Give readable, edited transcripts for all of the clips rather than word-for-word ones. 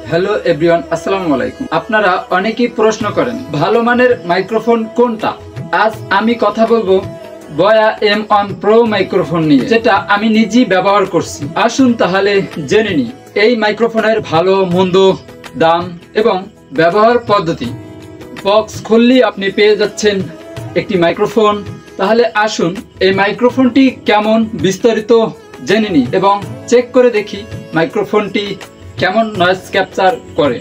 Hello everyone, আসসালামু আলাইকুম। আপনারা অনেকেই প্রশ্ন করেন ভালো মানের মাইক্রোফোন কোনটা। আজ আমি কথা বলবো বয়া M1 প্রো মাইক্রোফোন নিয়ে, যেটা আমি নিজেই ব্যবহার করছি। আসুন তাহলে জেনে নিই এই মাইক্রোফোনের ভালো মন্দ, দাম এবং ব্যবহার পদ্ধতি। বক্স খুললেই আপনি পেয়ে যাচ্ছেন একটি মাইক্রোফোন। তাহলে আসুন এই মাইক্রোফোনটি কেমন বিস্তারিত জেনে নিই এবং চেক করে দেখি মাইক্রোফোনটি কেমন নয়েজ ক্যাপচার করে।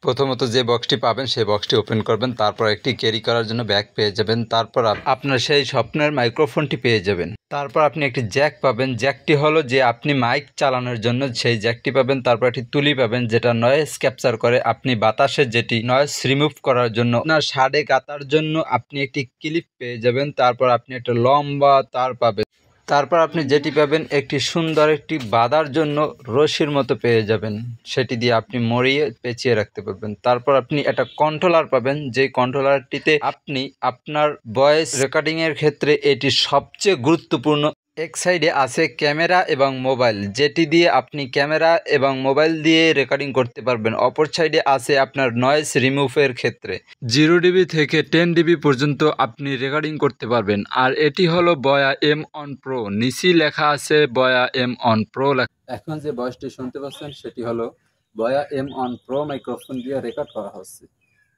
প্রথমত যে বক্সটি পাবেন সেই বক্সটি ওপেন করবেন, তারপর একটি ক্যারি করার জন্য ব্যাগ পেয়ে যাবেন, তারপর আপনার সেই স্বপ্নের মাইক্রোফোনটি পেয়ে যাবেন। তারপর আপনি একটি জ্যাক পাবেন, জ্যাকটি হলো যে আপনি মাইক চালানোর জন্য সেই জ্যাকটি পাবেন। তারপর একটি তুলি পাবেন যেটা নয়েজ ক্যাপচার করে, আপনি বাতাসে যেটি নয়েজ রিমুভ করার জন্য। আপনার শাড়ে গাতার জন্য আপনি একটি ক্লিপ পেয়ে যাবেন। তারপর আপনি একটা লম্বা তার পাবেন। তারপর আপনি যেটি পাবেন একটি সুন্দর একটি বাঁধার জন্য রশির মতো পেয়ে যাবেন, সেটি দিয়ে আপনি মরিয়ে পেঁচিয়ে রাখতে পারবেন। তারপর আপনি একটা কন্ট্রোলার পাবেন, যেই কন্ট্রোলারটিতে আপনি আপনার ভয়েস রেকর্ডিংয়ের ক্ষেত্রে এটি সবচেয়ে গুরুত্বপূর্ণ। এক সাইডে আছে ক্যামেরা এবং মোবাইল, যেটি দিয়ে আপনি ক্যামেরা এবং মোবাইল দিয়ে রেকর্ডিং করতে পারবেন। অপর সাইডে আছে আপনার নয়েজ রিমুভের ক্ষেত্রে 0 dB থেকে 10 dB পর্যন্ত আপনি রেকর্ডিং করতে পারবেন। আর এটি হলো বয়া M1 প্রো, নিচে লেখা আছে বয়া M1 প্রো। এখন যে ভয়েসটি শুনতে পাচ্ছেন সেটি হলো বয়া M1 প্রো মাইক্রোফোন দিয়ে রেকর্ড করা হচ্ছে।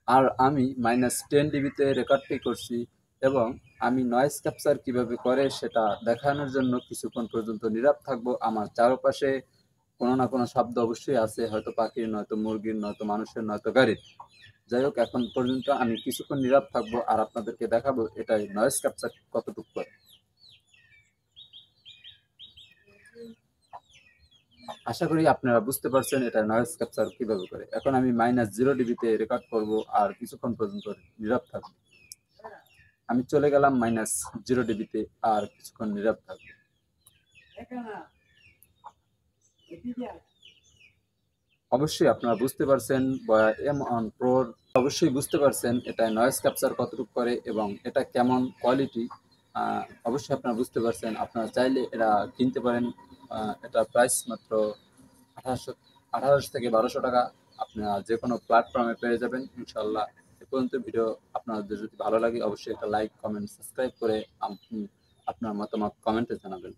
আর আমি -10 dB-তে রেকর্ডটি করছি এবং আমি নয়েজ ক্যাপচার কিভাবে করে সেটা দেখানোর জন্য কিছুক্ষণ পর্যন্ত নীরব থাকবো। আমার চারপাশে কোনো না কোনো শব্দ অবশ্যই আছে, হয়তো পাখির, নয়তো মুরগির, নয়তো মানুষের, নয়তো গাড়ির। যাই হোক, এখন পর্যন্ত আমি কিছুক্ষণ নীরব থাকবো আর আপনাদেরকে দেখাবো এটাই নয়েজ ক্যাপচার কতটুকু করে। আশা করি আপনারা বুঝতে পারছেন এটা নয়েজ ক্যাপচার কিভাবে করে। এখন আমি -0 dB-তে রেকর্ড করব আর কিছুক্ষণ পর্যন্ত নীরব থাকবো। আমি চলে গেলাম -0 dB-তে আর কিছুক্ষণ নীরব থাকবো। অবশ্যই আপনারা বুঝতে পারছেন বয়া M1 প্রোর, অবশ্যই বুঝতে পারছেন এটা নয়েজ ক্যাপচার কতটুকু করে এবং এটা কেমন কোয়ালিটি। অবশ্যই আপনারা বুঝতে পারছেন। আপনারা চাইলে এটা কিনতে পারেন। এটা প্রাইস মাত্র 1800 থেকে 1200 টাকা। আপনারা যে কোনো প্ল্যাটফর্মে পেয়ে যাবেন ইনশাল্লাহ। এ পর্যন্ত ভিডিও আপনাদের যদি ভালো লাগে অবশ্যই একটা লাইক, কমেন্ট, সাবস্ক্রাইব করে আপনি আপনার মতামত কমেন্টে জানাবেন।